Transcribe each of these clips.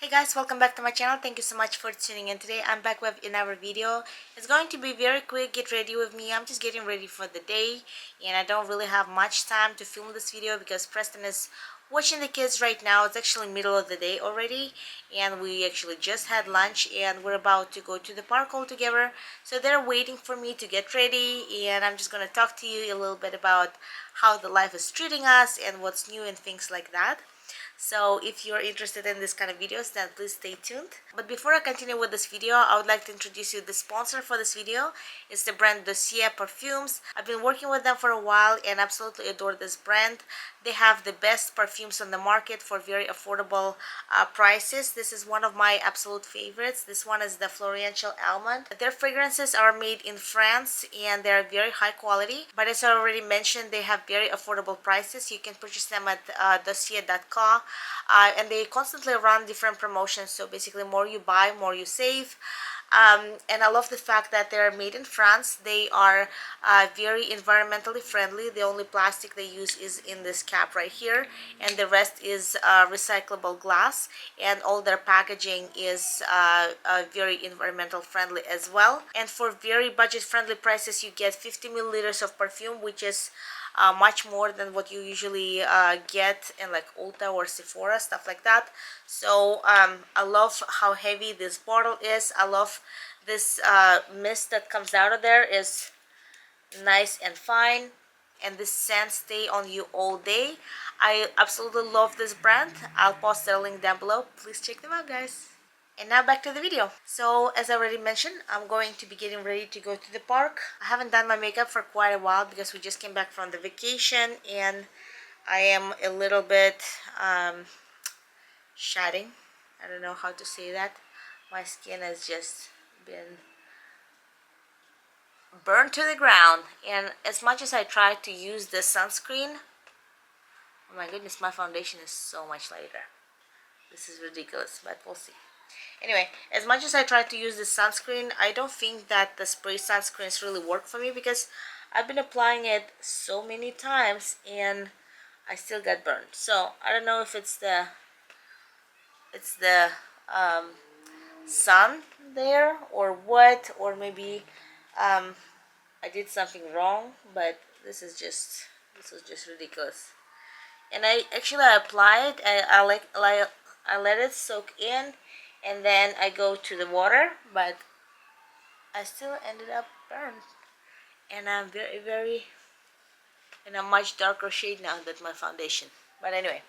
Hey guys, welcome back to my channel. Thank you so much for tuning in today. I'm back with another video. It's going to be very quick. Get ready with me. I'm just getting ready for the day and I don't really have much time to film this video because Preston is watching the kids right now. It's actually middle of the day already and we actually just had lunch and we're about to go to the park all together. So they're waiting for me to get ready and I'm just going to talk to you a little bit about how the life is treating us and what's new and things like that. So if you're interested in this kind of videos, then please stay tuned. But before I continue with this video, I would like to introduce you the sponsor for this video. It's the brand Dossier perfumes. I've been working with them for a while and absolutely adore this brand. They have the best perfumes on the market for very affordable prices. This is one of my absolute favorites. This one is the Florential Almond. Their fragrances are made in France and they're very high quality. But as I already mentioned, they have very affordable prices. You can purchase them at dossier.com. And they constantly run different promotions, so basically more you buy, more you save. And I love the fact that they're made in France. They are very environmentally friendly. The only plastic they use is in this cap right here, and the rest is recyclable glass, and all their packaging is very environmental friendly as well. And for very budget friendly prices, you get 50 milliliters of perfume, which is much more than what you usually get in like Ulta or Sephora, stuff like that. So I love how heavy this bottle is. I love this mist that comes out of there is nice and fine, and this scent stay on you all day. I absolutely love this brand. I'll post their link down below. Please check them out, guys. And now back to the video. So as I already mentioned, I'm going to be getting ready to go to the park. I haven't done my makeup for quite a while because we just came back from the vacation and I am a little bit shedding. I don't know how to say that. My skin has just been burned to the ground, and as much as I try to use this sunscreen, oh my goodness, my foundation is so much lighter. This is ridiculous, but we'll see. Anyway, as much as I try to use this sunscreen, I don't think that the spray sunscreens really work for me because I've been applying it so many times and I still get burned. So I don't know if it's the sun there or what, or maybe I did something wrong, but this was just ridiculous. And I apply it. I let it soak in, and then I go to the water, but I still ended up burned, and I'm very in a much darker shade now than my foundation. But anyway,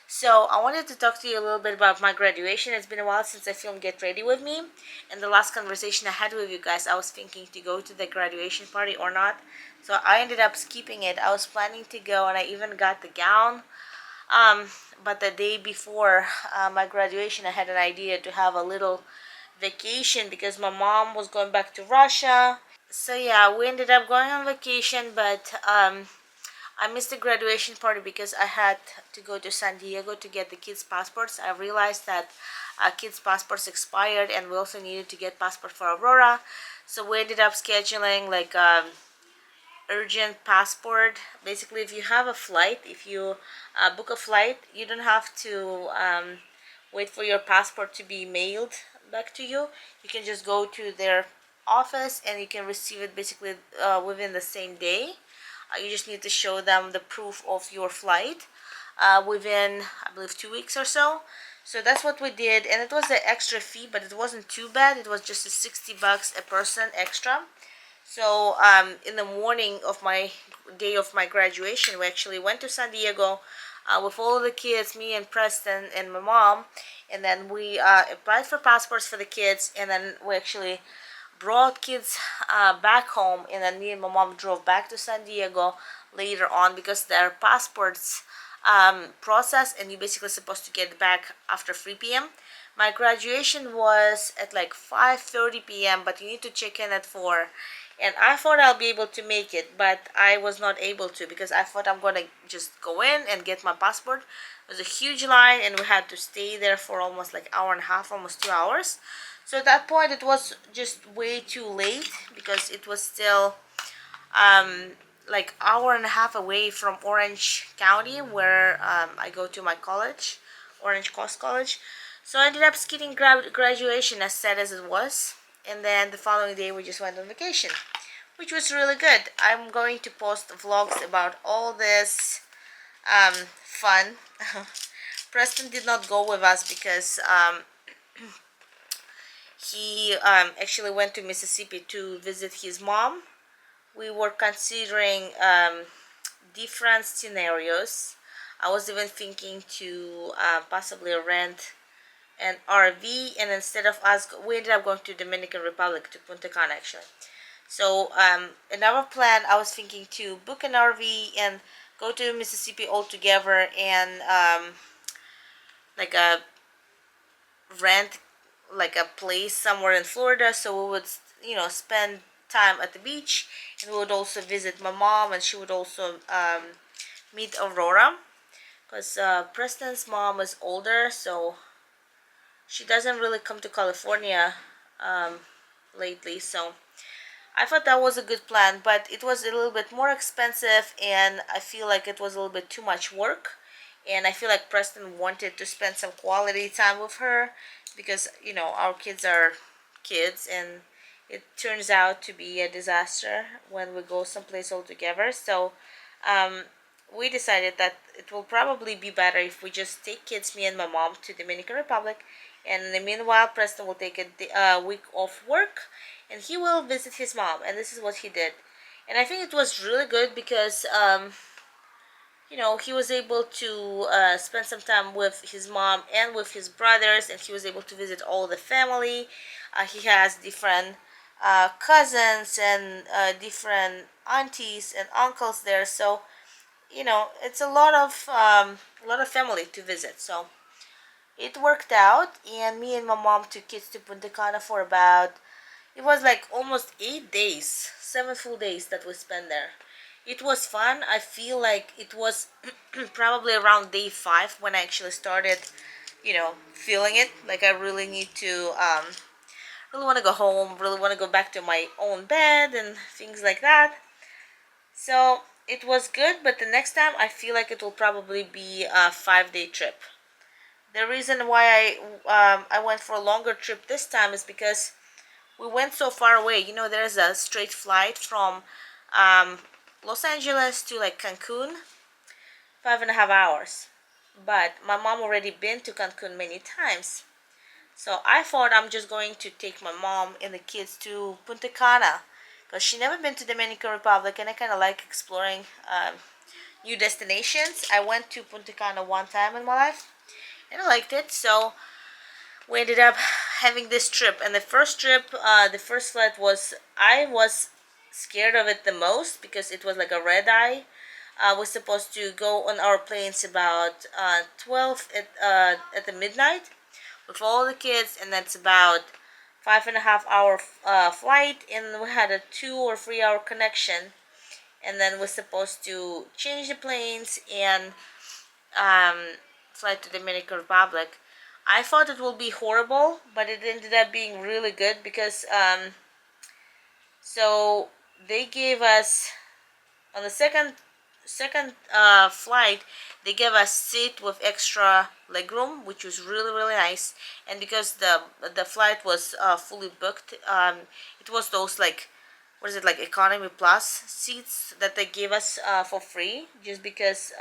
so I wanted to talk to you a little bit about my graduation. It's been a while since I filmed Get Ready With Me, and the last conversation I had with you guys, I was thinking to go to the graduation party or not, so I ended up skipping it. I was planning to go and I even got the gown, but the day before my graduation I had an idea to have a little vacation because my mom was going back to Russia. So yeah, we ended up going on vacation, but I missed the graduation party because I had to go to San Diego to get the kids' passports. I realized that kids' passports expired and we also needed to get passport for Aurora. So we ended up scheduling like urgent passport. Basically, if you have a flight, if you book a flight, you don't have to wait for your passport to be mailed back to you. You can just go to their office and you can receive it basically within the same day. You just need to show them the proof of your flight within, I believe, 2 weeks or so. So that's what we did, and it was an extra fee, but it wasn't too bad. It was just a $60 a person extra. So in the morning of my day of my graduation, we actually went to San Diego with all of the kids, me and Preston and my mom, and then we applied for passports for the kids, and then we actually brought kids back home, and then me and my mom drove back to San Diego later on because their passports process and you're basically supposed to get back after 3 p.m. My graduation was at like 5:30 p.m. but you need to check in at 4, and I thought I'll be able to make it, but I was not able to because I thought I'm gonna just go in and get my passport. It was a huge line and we had to stay there for almost like hour and a half, almost 2 hours. So at that point it was just way too late because it was still like hour and a half away from Orange County where I go to my college, Orange Coast College. So I ended up skipping graduation, as sad as it was, and then the following day we just went on vacation, which was really good. I'm going to post vlogs about all this fun. Preston did not go with us because he actually went to Mississippi to visit his mom. We were considering different scenarios. I was even thinking to possibly rent an RV, and instead of us, we ended up going to Dominican Republic, to Punta Cana actually. So in our plan, I was thinking to book an RV and go to Mississippi all together, and like a rent like a place somewhere in Florida, so we would spend time at the beach, and we would also visit my mom, and she would also meet Aurora, because Preston's mom is older, so she doesn't really come to California lately. So I thought that was a good plan, but it was a little bit more expensive, and I feel like it was a little bit too much work. And I feel like Preston wanted to spend some quality time with her, because our kids are kids, and it turns out to be a disaster when we go someplace all together. So we decided that it will probably be better if we just take kids, me and my mom, to Dominican Republic, and in the meanwhile Preston will take a week off work, and he will visit his mom. And this is what he did, and I think it was really good because he was able to spend some time with his mom and with his brothers, and he was able to visit all the family. He has different cousins and different aunties and uncles there, so it's a lot of family to visit. So it worked out, and me and my mom took kids to Punta Cana for about, it was like almost 8 days, 7 full days that we spent there. It was fun. I feel like it was probably around day 5 when I actually started, feeling it. Like I really need to, really want to go home, really want to go back to my own bed and things like that. So it was good, but the next time I feel like it will probably be a 5-day trip. The reason why I went for a longer trip this time is because we went so far away. There's a straight flight from Los Angeles to like Cancun, 5.5 hours. But my mom already been to Cancun many times. So I thought I'm just going to take my mom and the kids to Punta Cana, because she never been to Dominican Republic, and I kind of like exploring new destinations. I went to Punta Cana one time in my life, and I liked it. So we ended up having this trip, and the first trip, the first flight I was scared of it the most, because it was like a red eye. We're supposed to go on our planes about 12 at the midnight with all the kids, and that's about 5.5 hour flight, and we had a 2 or 3 hour connection, and then we're supposed to change the planes and fly to Dominican Republic. I thought it would be horrible, but it ended up being really good, because so they gave us, on the second flight, they gave us seat with extra legroom, which was really really nice. And because the flight was fully booked, it was those like, what is it, like economy plus seats that they gave us for free, just because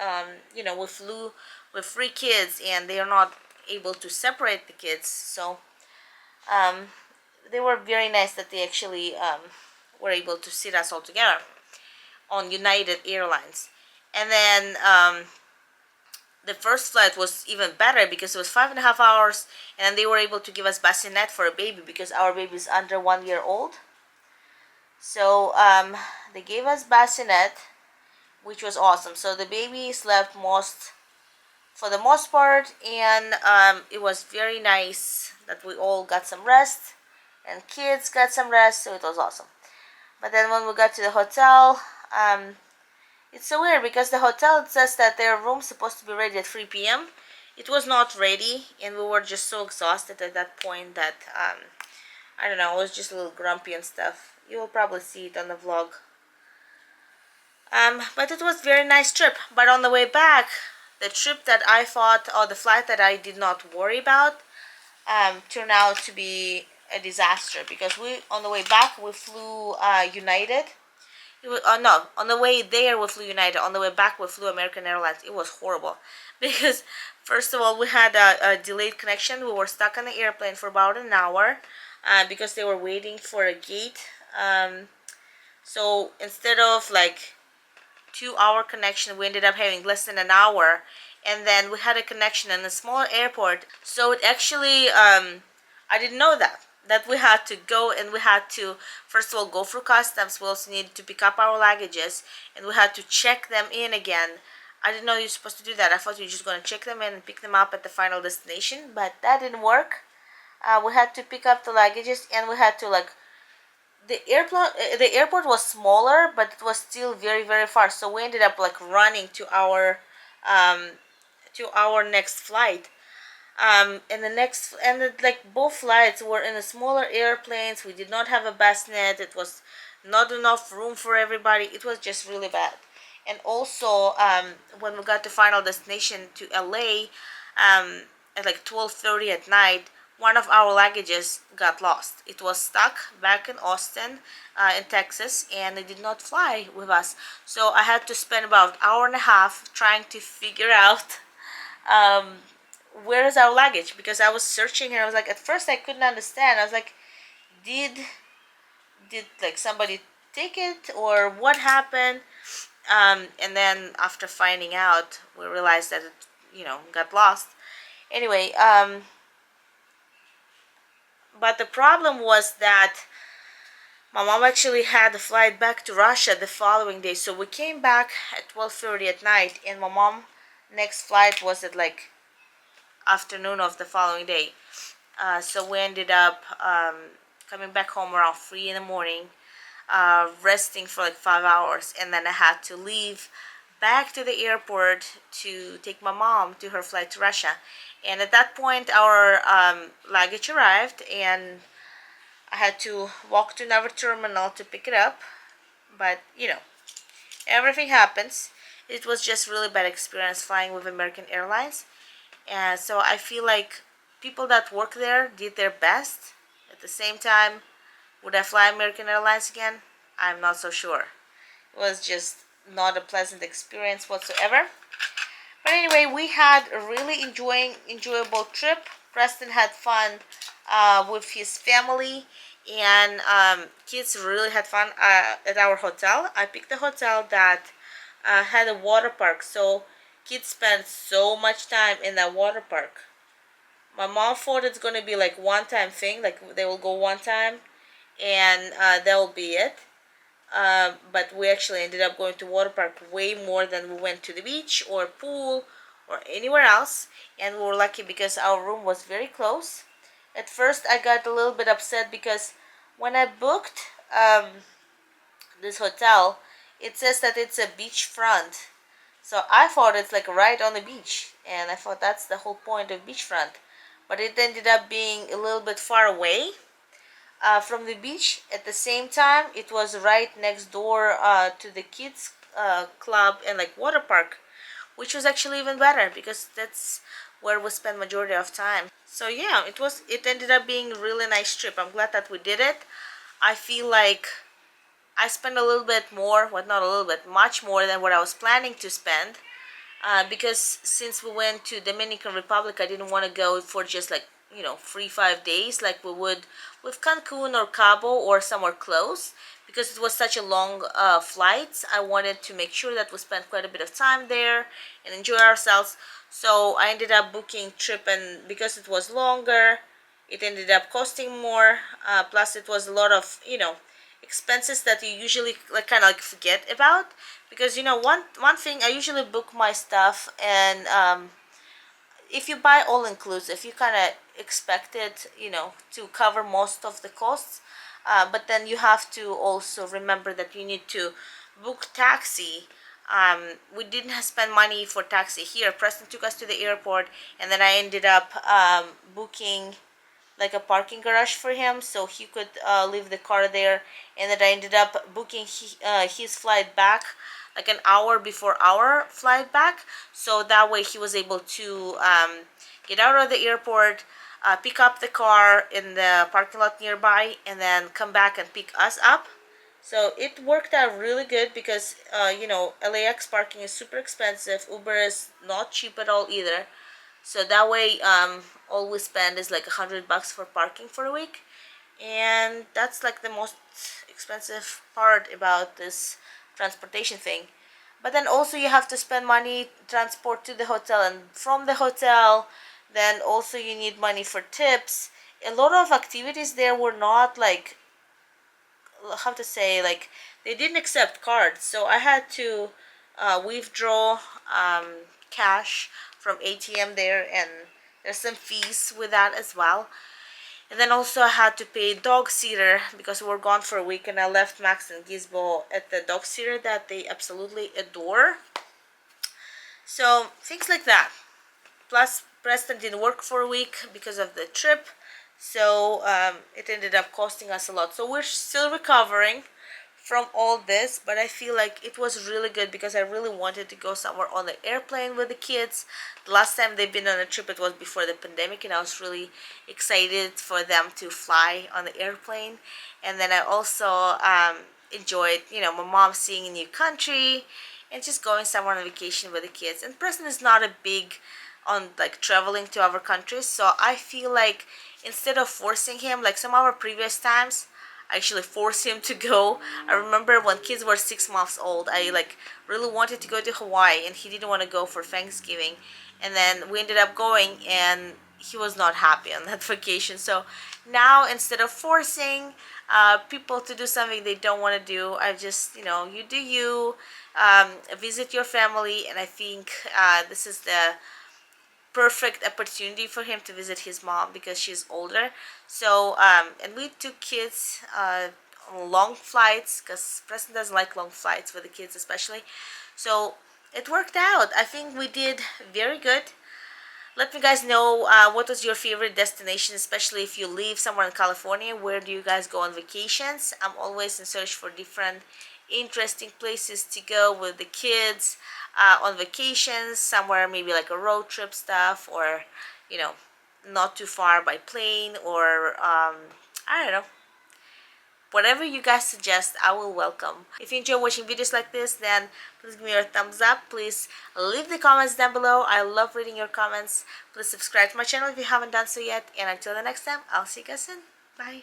we flew with 3 kids, and they are not able to separate the kids. So they were very nice that they actually were able to sit us all together on United Airlines. And then the first flight was even better, because it was 5.5 hours, and they were able to give us bassinet for a baby, because our baby is under 1 year old. So they gave us bassinet, which was awesome. So the baby slept for the most part, and it was very nice that we all got some rest, and kids got some rest, so it was awesome. But then when we got to the hotel, it's so weird, because the hotel says that their room's supposed to be ready at 3 p.m. It was not ready, and we were just so exhausted at that point that, I don't know, I was just a little grumpy and stuff. You will probably see it on the vlog. But it was a very nice trip. But on the way back, the trip that I thought, or the flight that I did not worry about, turned out to be a disaster because we on the way back we flew United. It was, no, on the way there we flew United. On the way back we flew American Airlines. It was horrible because first of all we had a delayed connection. We were stuck on the airplane for about an hour because they were waiting for a gate. So instead of like 2 hour connection, we ended up having less than an hour, and then we had a connection in a smaller airport. So it actually I didn't know that we had to go, and we had to first of all go through customs. We also needed to pick up our luggages, and we had to check them in again. I didn't know you're supposed to do that. I thought you were just going to check them in and pick them up at the final destination, but that didn't work. We had to pick up the luggages, and we had to like the airport was smaller, but it was still very very far. So we ended up like running um, to our next flight. Like both flights were in the smaller airplanes. We did not have a bassinet. It was not enough room for everybody. It was just really bad. And also, when we got to final destination to LA, at like 12:30 at night, one of our luggages got lost. It was stuck back in Austin, in Texas, and it did not fly with us. So I had to spend about an hour and a half trying to figure out um, where is our luggage, because I was searching and I was like, at first I couldn't understand. I was like, did like somebody take it or what happened? And then after finding out, we realized that it, got lost. Anyway, but the problem was that my mom actually had a flight back to Russia the following day. So we came back at 12:30 at night, and my mom next flight was at like afternoon of the following day. So we ended up coming back home around 3 in the morning, resting for like 5 hours, and then I had to leave back to the airport to take my mom to her flight to Russia. And at that point, our luggage arrived, and I had to walk to another terminal to pick it up. But everything happens. It was just really bad experience flying with American Airlines. And so I feel like people that work there did their best. At the same time, would I fly American Airlines again? I'm not so sure. It was just not a pleasant experience whatsoever. But anyway, we had a really enjoyable trip. Preston had fun with his family, and kids really had fun at our hotel. I picked a hotel that had a water park, so kids spent so much time in that water park. My mom thought it's gonna be like one time thing, like they will go one time, and that will be it. But we actually ended up going to water park way more than we went to the beach or pool or anywhere else. And we were lucky because our room was very close. At first I got a little bit upset because when I booked this hotel, it says that it's a beachfront. So I thought it's like right on the beach, and I thought that's the whole point of beachfront. But it ended up being a little bit far away from the beach. At the same time, it was right next door to the kids club and like water park, which was actually even better because that's where we spend majority of time. So yeah, it ended up being a really nice trip. I'm glad that we did it. I feel like I spent a little bit more, well, not a little bit, much more than what I was planning to spend. Because since we went to Dominican Republic, I didn't want to go for just like 3-5 days like we would with Cancun or Cabo or somewhere close, because it was such a long flight. I wanted to make sure that we spent quite a bit of time there and enjoy ourselves. So I ended up booking trip, and because it was longer, it ended up costing more. Plus, it was a lot of expenses that you usually like kind of like forget about, because one thing, I usually book my stuff, and if you buy all inclusive, you kind of expect it to cover most of the costs, but then you have to also remember that you need to book taxi. We didn't spend money for taxi here. Preston took us to the airport, and then I ended up booking like a parking garage for him so he could leave the car there, and then I ended up booking his flight back like an hour before our flight back, so that way he was able to get out of the airport, pick up the car in the parking lot nearby and then come back and pick us up. So it worked out really good because LAX parking is super expensive. Uber is not cheap at all either. So that way, all we spend is like $100 for parking for a week, and that's like the most expensive part about this transportation thing. But then also you have to spend money transport to the hotel, and from the hotel, then also you need money for tips. A lot of activities there were not like, how to say, like they didn't accept cards, so I had to withdraw cash from ATM there, and there's some fees with that as well. And then also I had to pay dog sitter because we were gone for a week, and I left Max and Gizmo at the dog sitter that they absolutely adore. So things like that. Plus Preston didn't work for a week because of the trip, so it ended up costing us a lot. So we're still recovering from all this, but I feel like it was really good because I really wanted to go somewhere on the airplane with the kids. The last time they've been on a trip, it was before the pandemic, and I was really excited for them to fly on the airplane. And then I also enjoyed, my mom seeing a new country and just going somewhere on vacation with the kids. And Preston is not a big on like traveling to other countries, so I feel like instead of forcing him like some of our previous times, I actually forced him to go. I remember when kids were 6 months old, I like really wanted to go to Hawaii, and he didn't want to go for Thanksgiving, and then we ended up going, and he was not happy on that vacation. So now instead of forcing people to do something they don't want to do, I just, you do you, visit your family, and I think this is the perfect opportunity for him to visit his mom because she's older. So and we took kids on long flights because Preston doesn't like long flights with the kids especially. So it worked out. I think we did very good. Let me guys know what was your favorite destination, especially if you live somewhere in California. Where do you guys go on vacations? I'm always in search for different interesting places to go with the kids on vacations, somewhere maybe like a road trip stuff, or not too far by plane, or I don't know. Whatever you guys suggest, I will welcome. If you enjoy watching videos like this, then please give me your thumbs up. Please leave the comments down below. I love reading your comments. Please subscribe to my channel if you haven't done so yet. And until the next time, I'll see you guys soon. Bye.